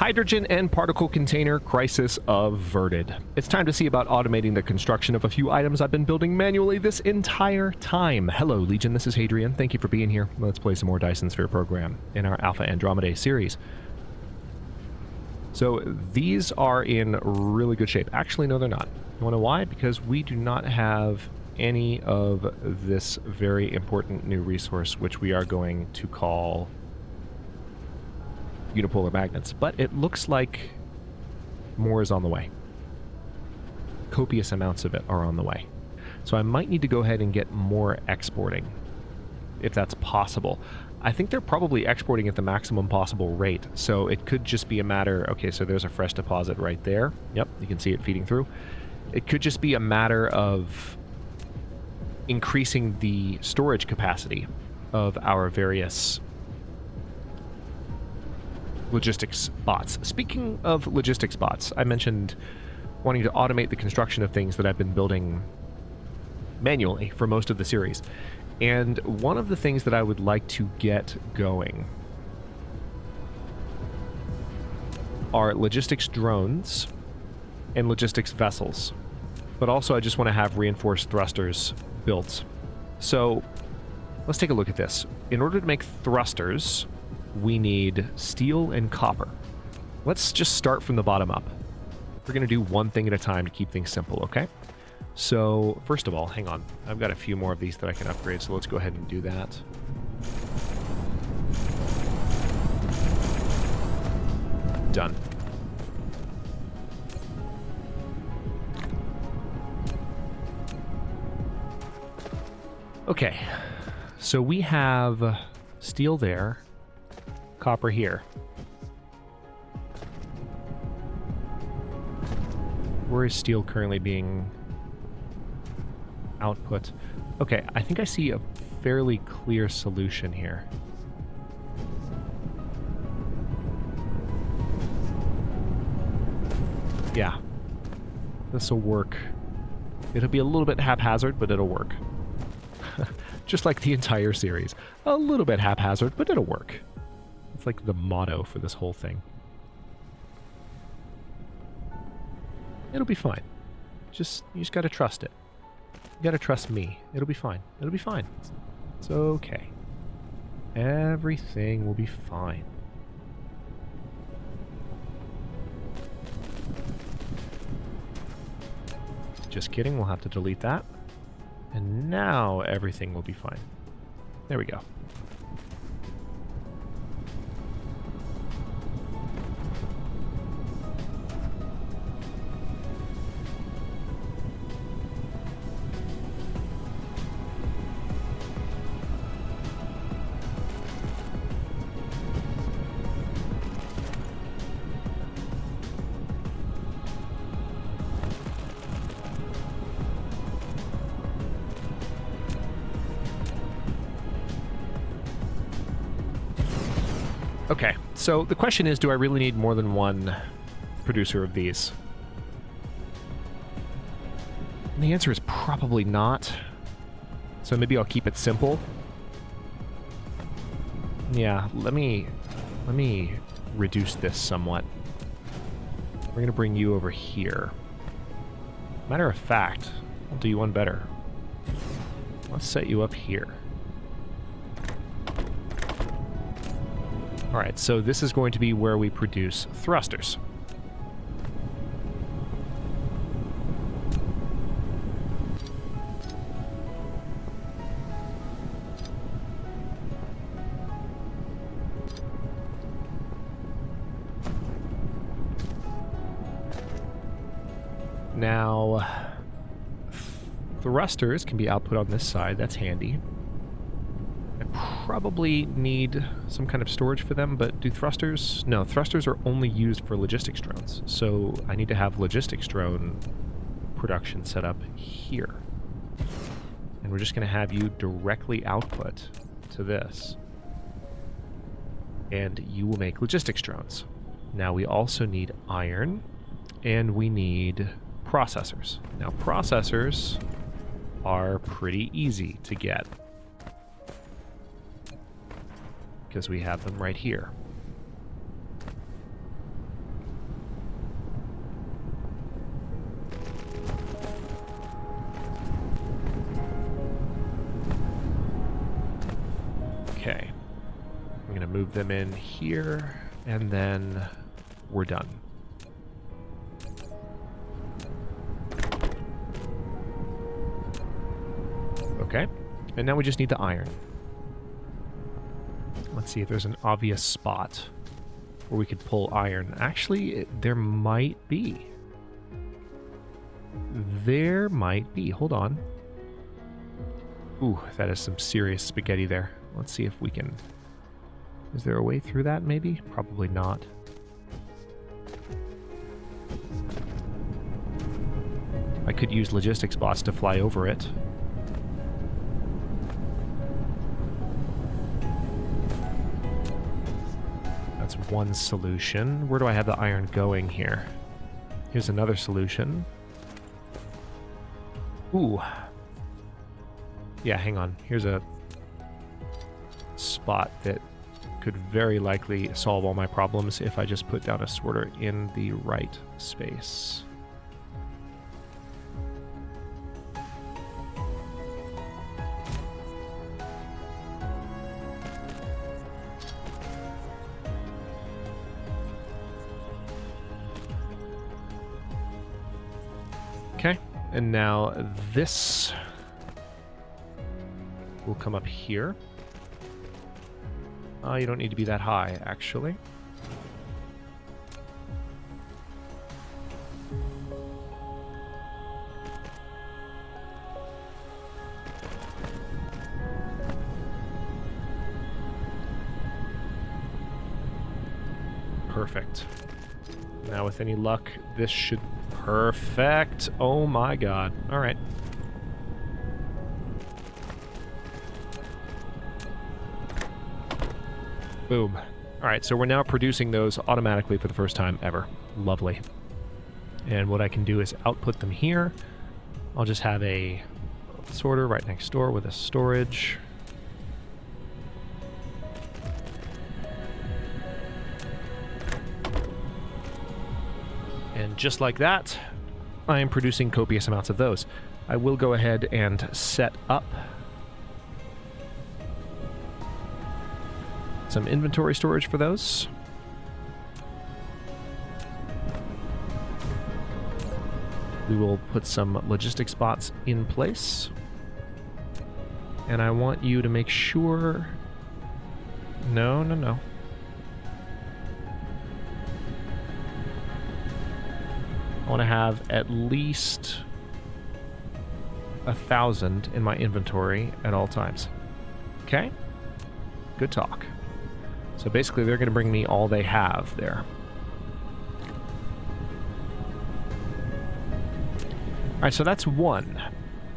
Hydrogen and particle container crisis averted. It's time to see about automating the construction of a few items I've been building manually this entire time. Hello, Legion. This is Hadrian. Thank you for being here. Let's play some more Dyson Sphere Program in our Alpha Andromedae series. So these are in really good shape. Actually, no, they're not. You want to know why? Because we do not have any of this very important new resource, which we are going to call unipolar magnets, but it looks like more is on the way. Copious amounts of it are on the way. So I might need to go ahead and get more exporting, if that's possible. I think they're probably exporting at the maximum possible rate, so it could just be a matter... Okay, so there's a fresh deposit right there. Yep, you can see it feeding through. It could just be a matter of increasing the storage capacity of our various logistics bots. Speaking of logistics bots, I mentioned wanting to automate the construction of things that I've been building manually for most of the series. And one of the things that I would like to get going are logistics drones and logistics vessels. But also I just want to have reinforced thrusters built. So let's take a look at this. In order to make thrusters, we need steel and copper. Let's just start from the bottom up. We're going to do one thing at a time to keep things simple, okay? So, first of all, hang on. I've got a few more of these that I can upgrade, so let's go ahead and do that. Done. Okay, so we have steel there, copper here. Where is steel currently being output? Okay, I think I see a fairly clear solution here. Yeah, this will work. It'll be a little bit haphazard, but it'll work. Just like the entire series. A little bit haphazard, but it'll work. It's like the motto for this whole thing. It'll be fine. You just gotta trust it. You gotta trust me. It'll be fine. It'll be fine. It's okay. Everything will be fine. Just kidding, we'll have to delete that. And now everything will be fine. There we go. Okay, so the question is, do I really need more than one producer of these? And the answer is probably not. So maybe I'll keep it simple. Yeah, let me reduce this somewhat. We're going to bring you over here. Matter of fact, I'll do you one better. Let's set you up here. Alright, so this is going to be where we produce thrusters. Now, thrusters can be output on this side. That's handy. Probably need some kind of storage for them, but do thrusters... No, thrusters are only used for logistics drones, so I need to have logistics drone production set up here. And we're just going to have you directly output to this. And you will make logistics drones. Now we also need iron, and we need processors. Now processors are pretty easy to get, because we have them right here. plug them in here, and then we're done. Okay, and now we just need the iron. Let's see if there's an obvious spot where we could pull iron. Actually, there might be. There might be. Hold on. Ooh, that is some serious spaghetti there. Let's see if we can... Is there a way through that, maybe? Probably not. I could use logistics bots to fly over it. That's one solution. Where do I have the iron going here? Here's another solution. Ooh. Yeah, hang on. Here's a spot that could very likely solve all my problems if I just put down a sorter in the right space. Okay, and now this will come up here. You don't need to be that high, actually. Perfect. Now, with any luck, this should... Perfect! Oh my god. Alright. Boom. Alright, so we're now producing those automatically for the first time ever. Lovely. And what I can do is output them here. I'll just have a sorter right next door with a storage. And just like that, I am producing copious amounts of those. I will go ahead and set up some inventory storage for those. We will put some logistics bots in place. And I want you to make sure... No. I want to have at least 1,000 in my inventory at all times. Okay? Good talk. So basically, they're going to bring me all they have there. Alright, so that's one.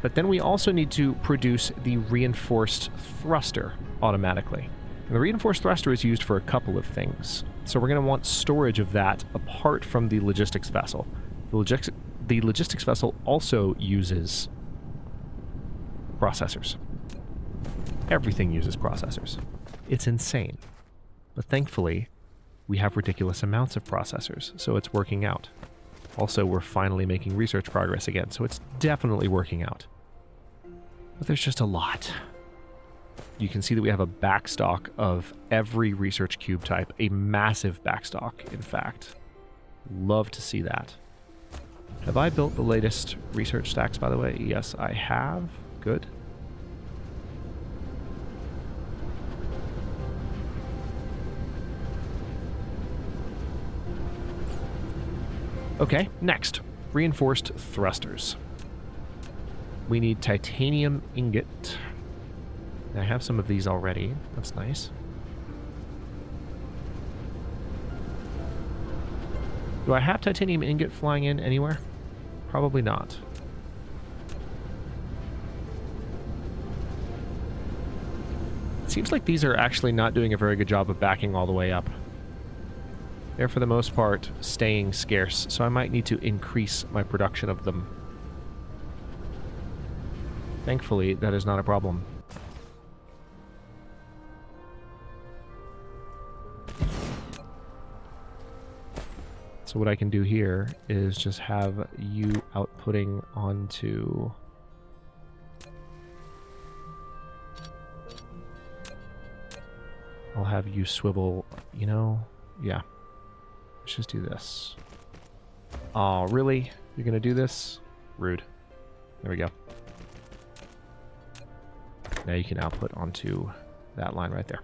But then we also need to produce the reinforced thruster automatically. And the reinforced thruster is used for a couple of things. So we're going to want storage of that apart from the logistics vessel. The logistics vessel also uses processors. Everything uses processors. It's insane. But thankfully, we have ridiculous amounts of processors, so it's working out. Also, we're finally making research progress again, so it's definitely working out. But there's just a lot. You can see that we have a backstock of every research cube type, a massive backstock, in fact. Love to see that. Have I built the latest research stacks, by the way? Yes, I have. Good. Okay, next. Reinforced thrusters. We need titanium ingot. I have some of these already. That's nice. Do I have titanium ingot flying in anywhere? Probably not. It seems like these are actually not doing a very good job of backing all the way up. They're, for the most part, staying scarce, so I might need to increase my production of them. Thankfully, that is not a problem. So what I can do here is just have you outputting onto... I'll have you swivel, you know, yeah. Let's just do this. Oh, really? You're gonna do this? Rude. There we go. Now you can output onto that line right there.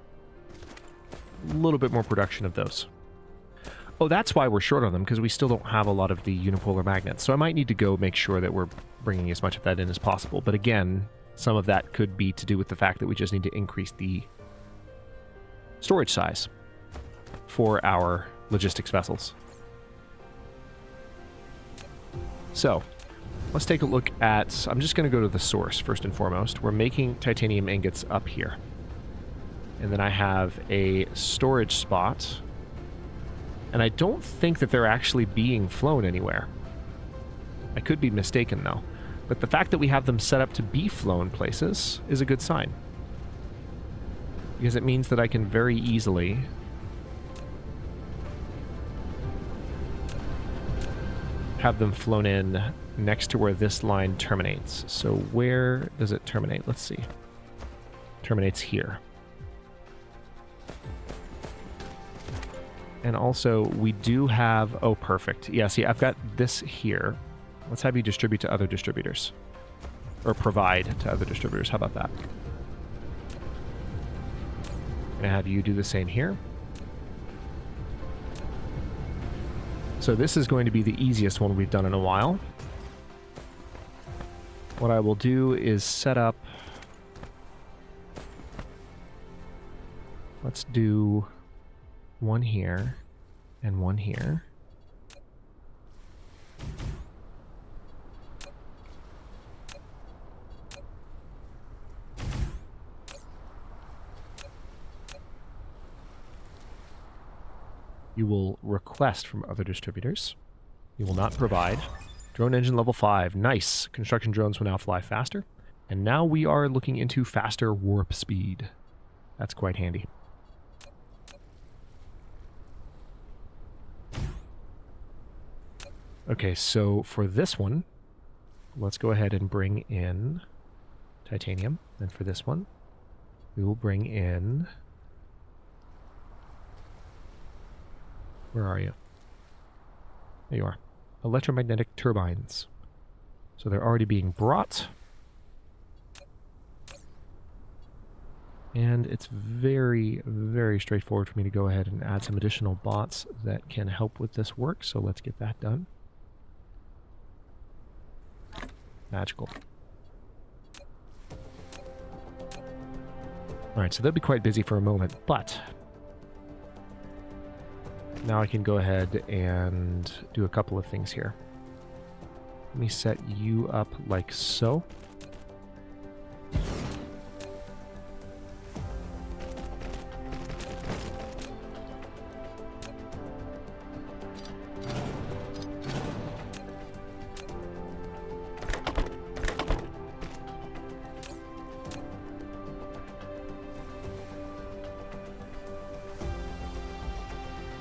A little bit more production of those. Oh, that's why we're short on them, because we still don't have a lot of the unipolar magnets. So I might need to go make sure that we're bringing as much of that in as possible. But again, some of that could be to do with the fact that we just need to increase the storage size for our logistics vessels. So let's take a look at, I'm just going to go to the source first and foremost. We're making titanium ingots up here. And then I have a storage spot. And I don't think that they're actually being flown anywhere. I could be mistaken, though. But the fact that we have them set up to be flown places is a good sign. Because it means that I can very easily have them flown in next to where this line terminates. So where does it terminate? Let's see. Terminates here. And also, we do have... Oh, perfect. Yeah, see, I've got this here. Let's have you distribute to other distributors. Or provide to other distributors. How about that? I'm going to have you do the same here. So this is going to be the easiest one we've done in a while. What I will do is set up... Let's do... one here, and one here. You will request from other distributors. You will not provide. Drone engine level 5. Nice. Construction drones will now fly faster. And now we are looking into faster warp speed. That's quite handy. Okay, so for this one, let's go ahead and bring in titanium. And for this one, we will bring in... Where are you? There you are. Electromagnetic turbines. So they're already being brought. And it's very, very straightforward for me to go ahead and add some additional bots that can help with this work. So let's get that done. Magical. Alright, so they'll be quite busy for a moment, but now I can go ahead and do a couple of things here. Let me set you up like so.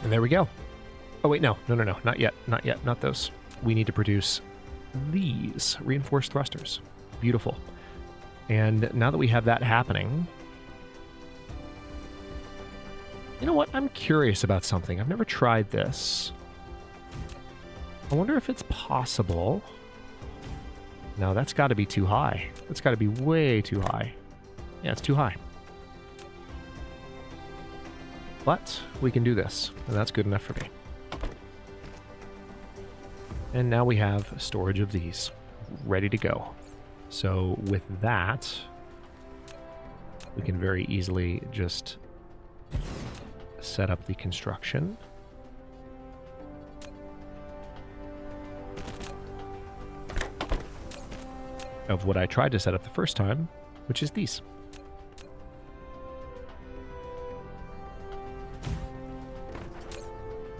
And there we go. Oh, wait, no, not yet, not those. We need to produce these reinforced thrusters. Beautiful. And now that we have that happening, you know what? I'm curious about something. I've never tried this. I wonder if it's possible. No, that's got to be too high. That's got to be way too high. Yeah, it's too high. But we can do this, and that's good enough for me. And now we have storage of these ready to go. So with that, we can very easily just set up the construction. Of what I tried to set up the first time, which is these.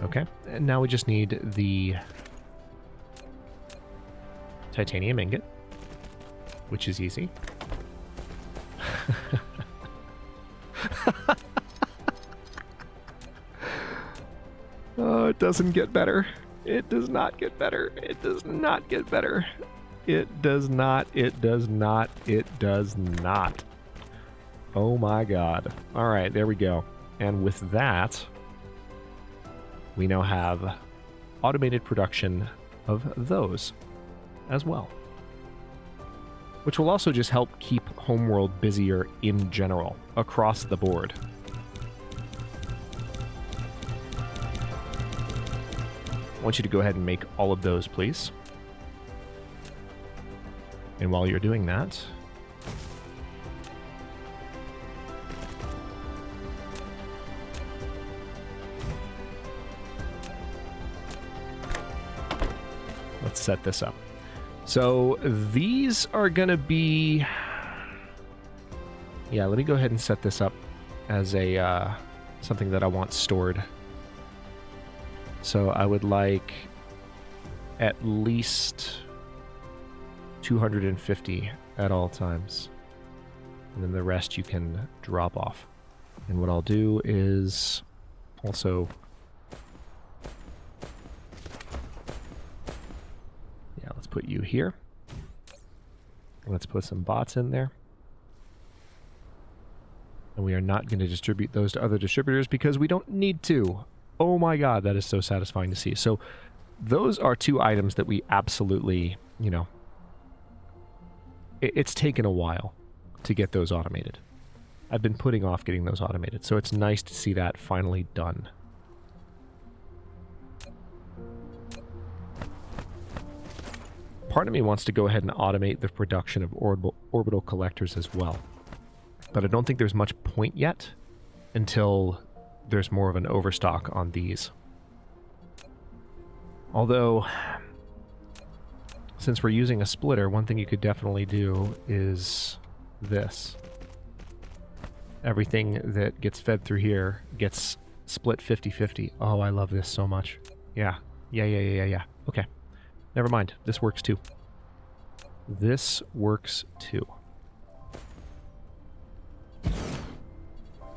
Okay, and now we just need the titanium ingot, which is easy. Oh, it doesn't get better. It does not get better. It does not get better. It does not. It does not. It does not. Oh my god. All right, there we go. And with that, we now have automated production of those as well, which will also just help keep Homeworld busier in general across the board. I want you to go ahead and make all of those, please. And while you're doing that, let's set this up. So these are going to be... Yeah, let me go ahead and set this up as a something that I want stored. So I would like at least 250 at all times. And then the rest you can drop off. And what I'll do is also... Yeah, let's put you here. Let's put some bots in there. And we are not going to distribute those to other distributors because we don't need to. Oh my god, that is so satisfying to see. So those are two items that we absolutely, you know, it's taken a while to get those automated. I've been putting off getting those automated, so it's nice to see that finally done. Part of me wants to go ahead and automate the production of orbital collectors as well. But I don't think there's much point yet until there's more of an overstock on these. Although, since we're using a splitter, one thing you could definitely do is this. Everything that gets fed through here gets split 50-50. Oh, I love this so much. Yeah. Yeah. Okay. Never mind. This works too. This works too.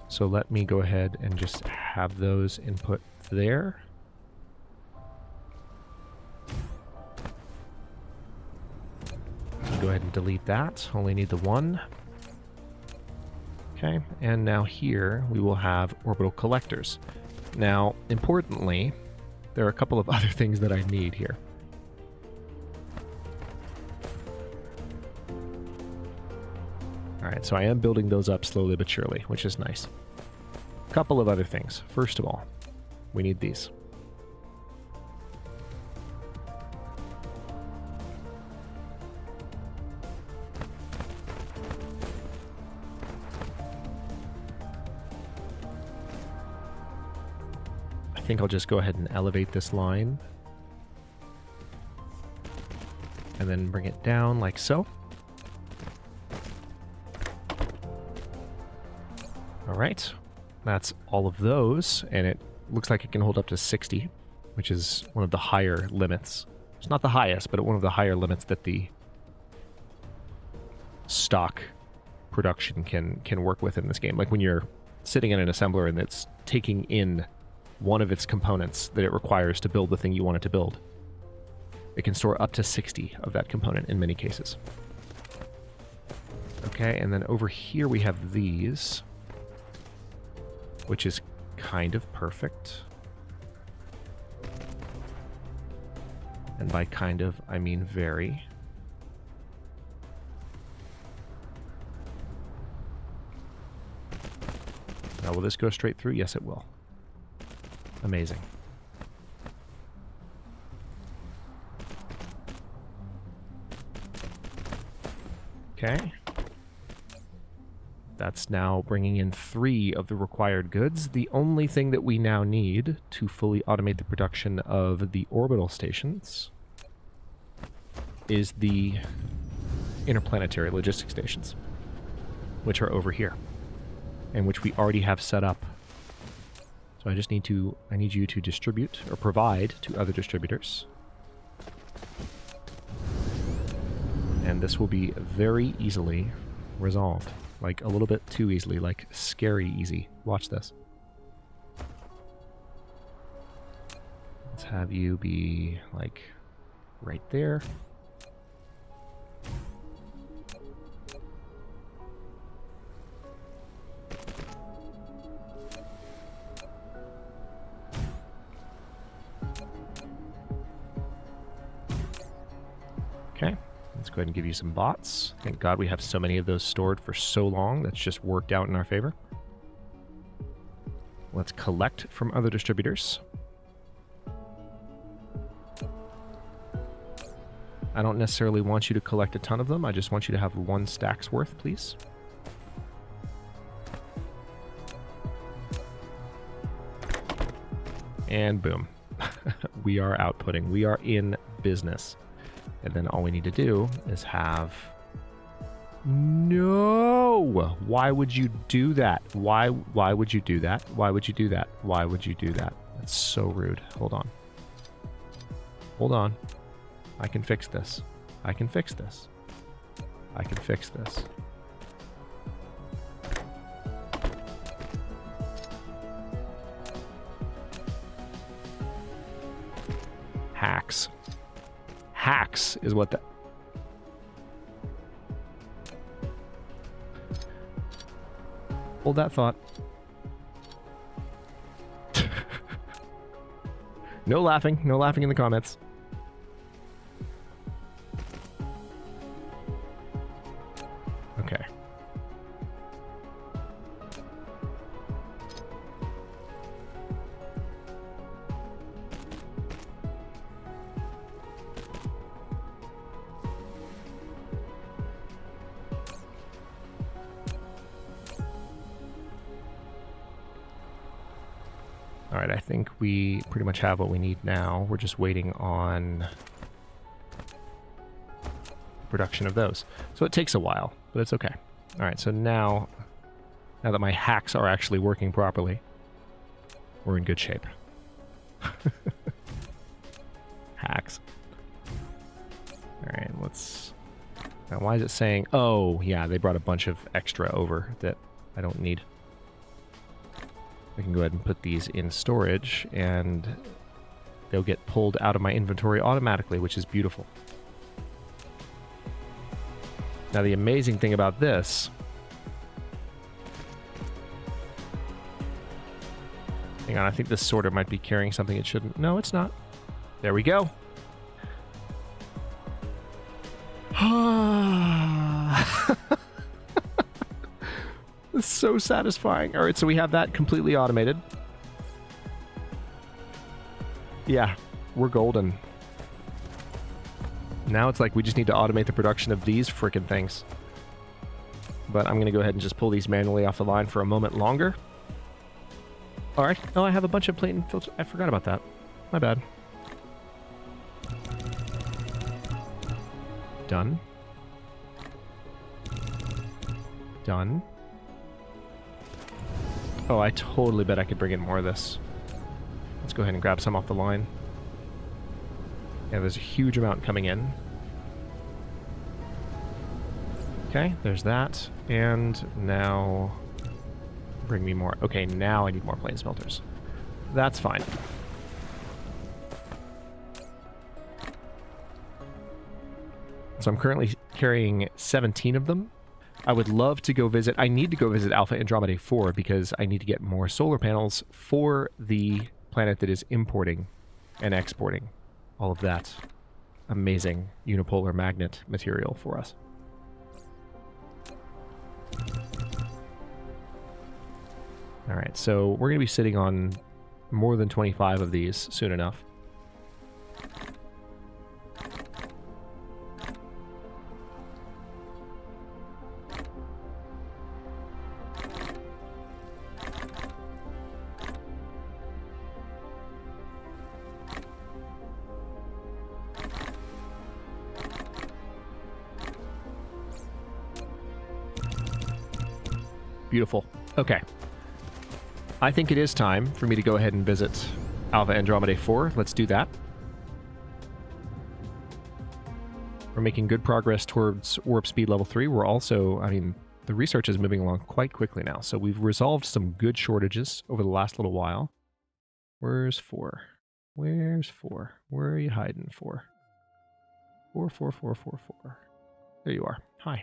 So let me go ahead and just have those input there. Go ahead and delete that. Only need the one. Okay, and now here we will have orbital collectors. Now, importantly, there are a couple of other things that I need here. Alright, so I am building those up slowly but surely, which is nice. A couple of other things. First of all, we need these. I think I'll just go ahead and elevate this line. And then bring it down like so. Alright, that's all of those, and it looks like it can hold up to 60, which is one of the higher limits. It's not the highest, but one of the higher limits that the stock production can work with in this game. Like when you're sitting in an assembler and it's taking in one of its components that it requires to build the thing you want it to build. It can store up to 60 of that component in many cases. Okay, and then over here we have these, which is kind of perfect. And by kind of, I mean very. Now, will this go straight through? Yes, it will. Amazing. Okay. That's now bringing in 3 of the required goods. The only thing that we now need to fully automate the production of the orbital stations is the interplanetary logistics stations, which are over here, and which we already have set up. So I need you to distribute or provide to other distributors. And this will be very easily resolved. Like, a little bit too easily, like scary easy. Watch this. Let's have you be, like, right there. go ahead and give you some bots. Thank God we have so many of those stored for so long. That's just worked out in our favor. Let's collect from other distributors. I don't necessarily want you to collect a ton of them. I just want you to have 1 stack's worth, please. And boom. We are outputting. We are in business. And then all we need to do is have... No! Why would you do that? Why would you do that? Why would you do that? Why would you do that? That's so rude. Hold on. Hold on. I can fix this. I can fix this. I can fix this. Hacks. Hacks is what that... Hold that thought. No laughing. No laughing in the comments. Okay. All right, I think we pretty much have what we need now. We're just waiting on production of those. So it takes a while, but it's okay. All right, so now that my hacks are actually working properly, we're in good shape. Hacks. All right, let's... Now, why is it saying... Oh, yeah, they brought a bunch of extra over that I don't need. I can go ahead and put these in storage, and they'll get pulled out of my inventory automatically, which is beautiful. Now, the amazing thing about this... Hang on, I think this sorter might be carrying something it shouldn't. No, it's not. There we go. It's so satisfying. All right, so we have that completely automated. Yeah, we're golden. Now it's like we just need to automate the production of these frickin' things. But I'm going to go ahead and just pull these manually off the line for a moment longer. All right. Oh, I have a bunch of plate and filter. I forgot about that. My bad. Done. Done. Oh, I totally bet I could bring in more of this. Let's go ahead and grab some off the line. Yeah, there's a huge amount coming in. Okay, there's that. And now... Bring me more. Okay, now I need more plane smelters. That's fine. So I'm currently carrying 17 of them. I would love to go visit... I need to go visit Alpha Andromedae 4 because I need to get more solar panels for the planet that is importing and exporting all of that amazing unipolar magnet material for us. All right, so we're going to be sitting on more than 25 of these soon enough. Beautiful. Okay. I think it is time for me to go ahead and visit Alpha Andromedae 4. Let's do that. We're making good progress towards warp speed level 3. We're also, I mean, the research is moving along quite quickly now. So we've resolved some good shortages over the last little while. Where's 4? Where's 4? Where are you hiding, 4? 4, 4, 4, 4, 4. There you are. Hi.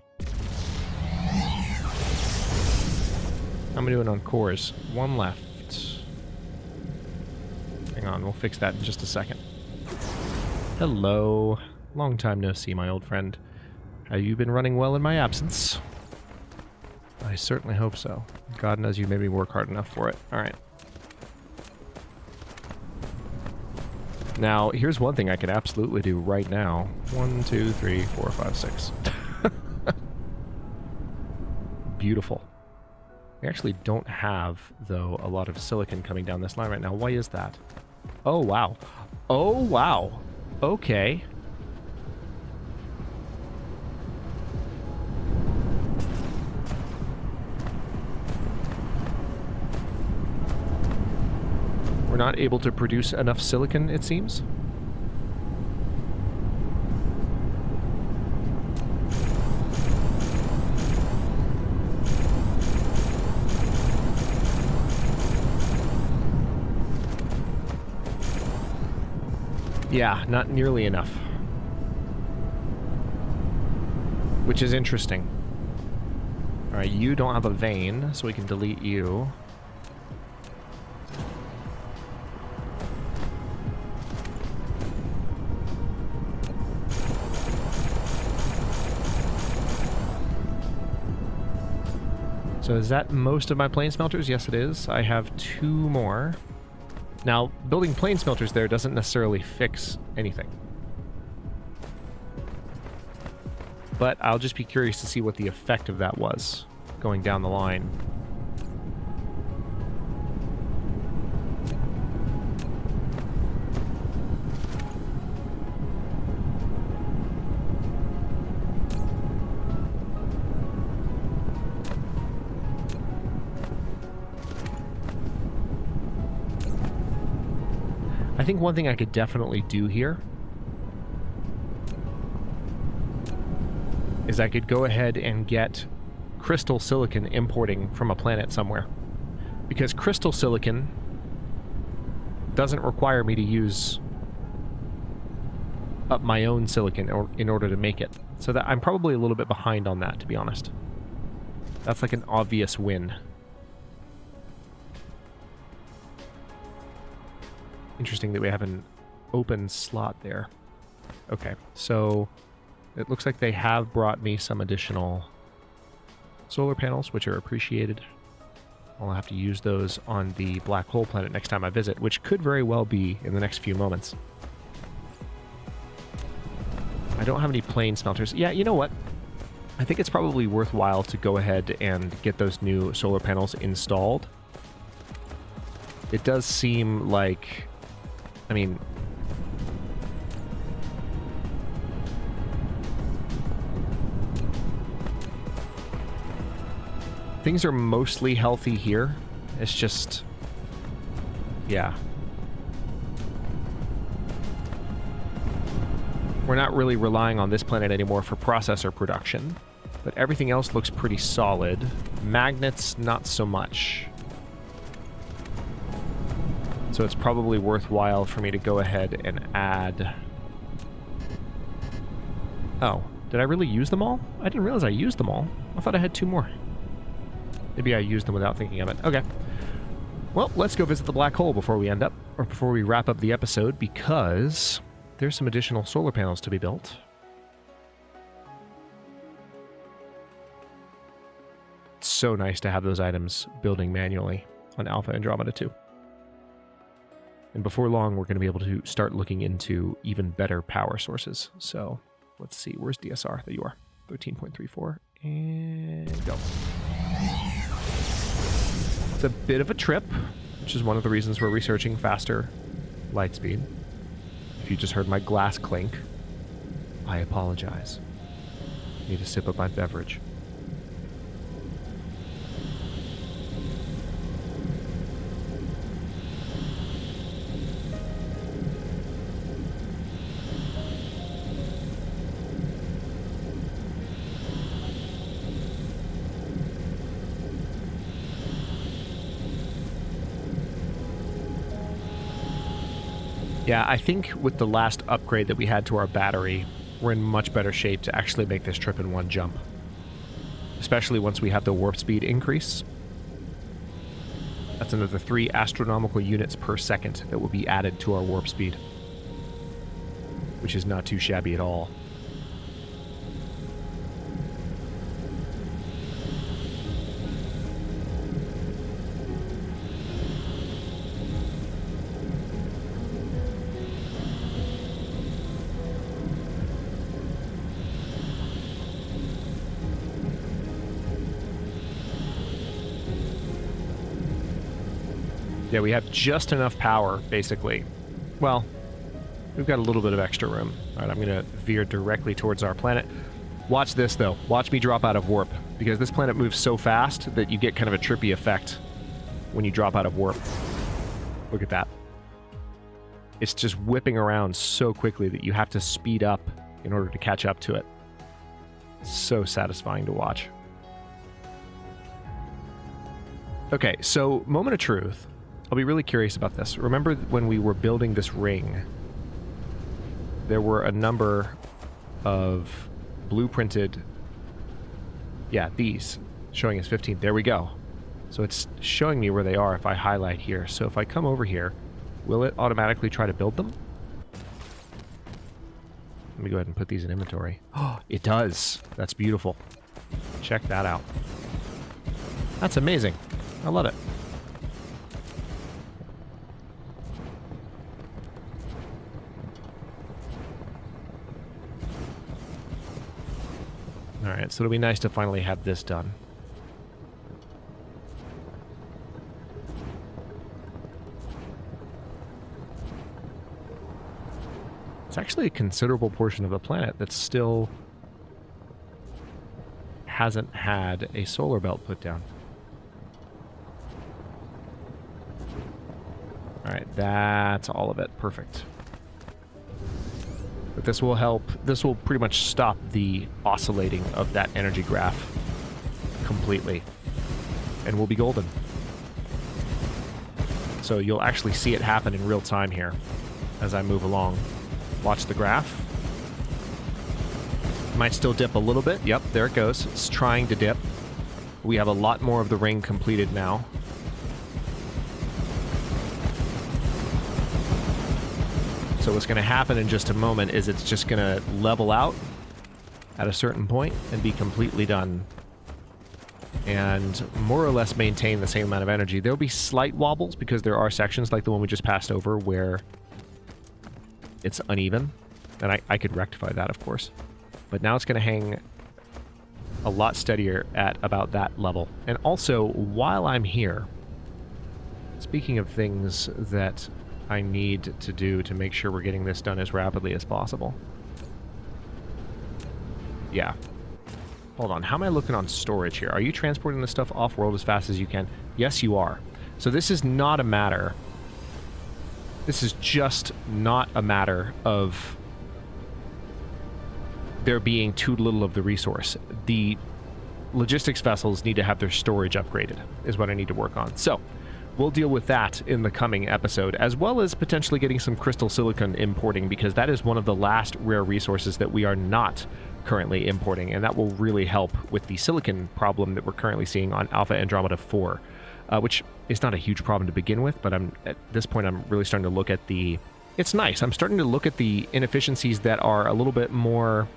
How am I doing on cores? 1 left. Hang on, we'll fix that in just a second. Hello. Long time no see, my old friend. Have you been running well in my absence? I certainly hope so. God knows you made me work hard enough for it. Alright. Now, here's one thing I can absolutely do right now. 1, 2, 3, 4, 5, 6. Beautiful. We actually don't have, though, a lot of silicon coming down this line right now. Why is that? Oh, wow. Oh, wow. Okay. We're not able to produce enough silicon, it seems. Yeah, not nearly enough. Which is interesting. Alright, you don't have a vein, so we can delete you. So is that most of my plane smelters? Yes, it is. I have 2 more. Now, building plane smelters there doesn't necessarily fix anything. But I'll just be curious to see what the effect of that was going down the line. I think one thing I could definitely do here is I could go ahead and get crystal silicon importing from a planet somewhere. Because crystal silicon doesn't require me to use up my own silicon in order to make it. So that I'm probably a little bit behind on that, to be honest. That's like an obvious win. Interesting that we have an open slot there. Okay, so it looks like they have brought me some additional solar panels, which are appreciated. I'll have to use those on the black hole planet next time I visit, which could very well be in the next few moments. I don't have any plane smelters. Yeah, you know what? I think it's probably worthwhile to go ahead and get those new solar panels installed. It does seem like... I mean... things are mostly healthy here. It's just... yeah. We're not really relying on this planet anymore for processor production, but everything else looks pretty solid. Magnets, not so much. So it's probably worthwhile for me to go ahead and add... oh, did I really use them all? I didn't realize I used them all. I thought I had 2 more. Maybe I used them without thinking of it. Okay. Well, let's go visit the black hole before we end up, or before we wrap up the episode, because there's some additional solar panels to be built. It's so nice to have those items building manually on Alpha Andromeda 2. And before long, we're going to be able to start looking into even better power sources. So let's see. Where's DSR? There you are. 13.34. And go. It's a bit of a trip, which is one of the reasons we're researching faster light speed. If you just heard my glass clink, I apologize. I need a sip of my beverage. Yeah, I think with the last upgrade that we had to our battery, we're in much better shape to actually make this trip in one jump. Especially once we have the warp speed increase. That's another 3 astronomical units per second that will be added to our warp speed. Which is not too shabby at all. Yeah, we have just enough power, basically. Well, we've got a little bit of extra room. All right, I'm going to veer directly towards our planet. Watch this, though. Watch me drop out of warp, because this planet moves so fast that you get kind of a trippy effect when you drop out of warp. Look at that. It's just whipping around so quickly that you have to speed up in order to catch up to it. So satisfying to watch. Okay, so moment of truth. I'll be really curious about this. Remember when we were building this ring, there were a number of blueprinted, yeah, these, showing us 15. There we go. So it's showing me where they are if I highlight here. So if I come over here, will it automatically try to build them? Let me go ahead and put these in inventory. Oh, it does. That's beautiful. Check that out. That's amazing. I love it. Alright, so it'll be nice to finally have this done. It's actually a considerable portion of the planet that still hasn't had a solar belt put down. Alright, that's all of it. Perfect. But this will help. This will pretty much stop the oscillating of that energy graph completely. And we'll be golden. So you'll actually see it happen in real time here as I move along. Watch the graph. Might still dip a little bit. Yep, there it goes. It's trying to dip. We have a lot more of the ring completed now. So what's going to happen in just a moment is it's just going to level out at a certain point and be completely done. And more or less maintain the same amount of energy. There'll be slight wobbles because there are sections like the one we just passed over where it's uneven, and I could rectify that, of course. But now it's going to hang a lot steadier at about that level. And also, while I'm here, speaking of things that I need to do to make sure we're getting this done as rapidly as possible. Yeah. Hold on, how am I looking on storage here? Are you transporting this stuff off-world as fast as you can? Yes, you are. So this is not a matter... This is just not a matter of there being too little of the resource. The logistics vessels need to have their storage upgraded, is what I need to work on. So, we'll deal with that in the coming episode, as well as potentially getting some crystal silicon importing, because that is one of the last rare resources that we are not currently importing, and that will really help with the silicon problem that we're currently seeing on Alpha Andromeda 4. Which is not a huge problem to begin with, but at this point I'm really starting to look at the... It's nice. I'm starting to look at the inefficiencies that are a little bit more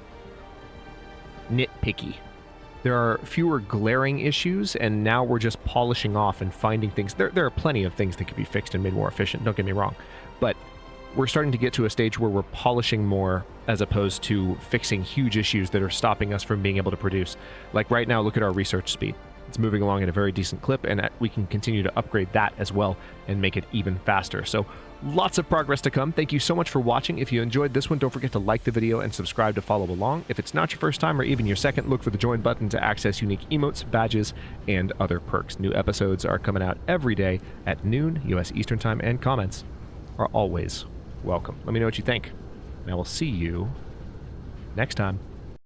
nitpicky. There are fewer glaring issues, and now we're just polishing off and finding things. There are plenty of things that could be fixed and made more efficient, don't get me wrong. But we're starting to get to a stage where we're polishing more as opposed to fixing huge issues that are stopping us from being able to produce. Like right now, look at our research speed. It's moving along at a very decent clip, and we can continue to upgrade that as well and make it even faster. So lots of progress to come. Thank you so much for watching. If you enjoyed this one, don't forget to like the video and subscribe to follow along. If it's not your first time or even your second, look for the join button to access unique emotes, badges, and other perks. New episodes are coming out every day at noon US Eastern Time, and comments are always welcome. Let me know what you think, and I will see you next time.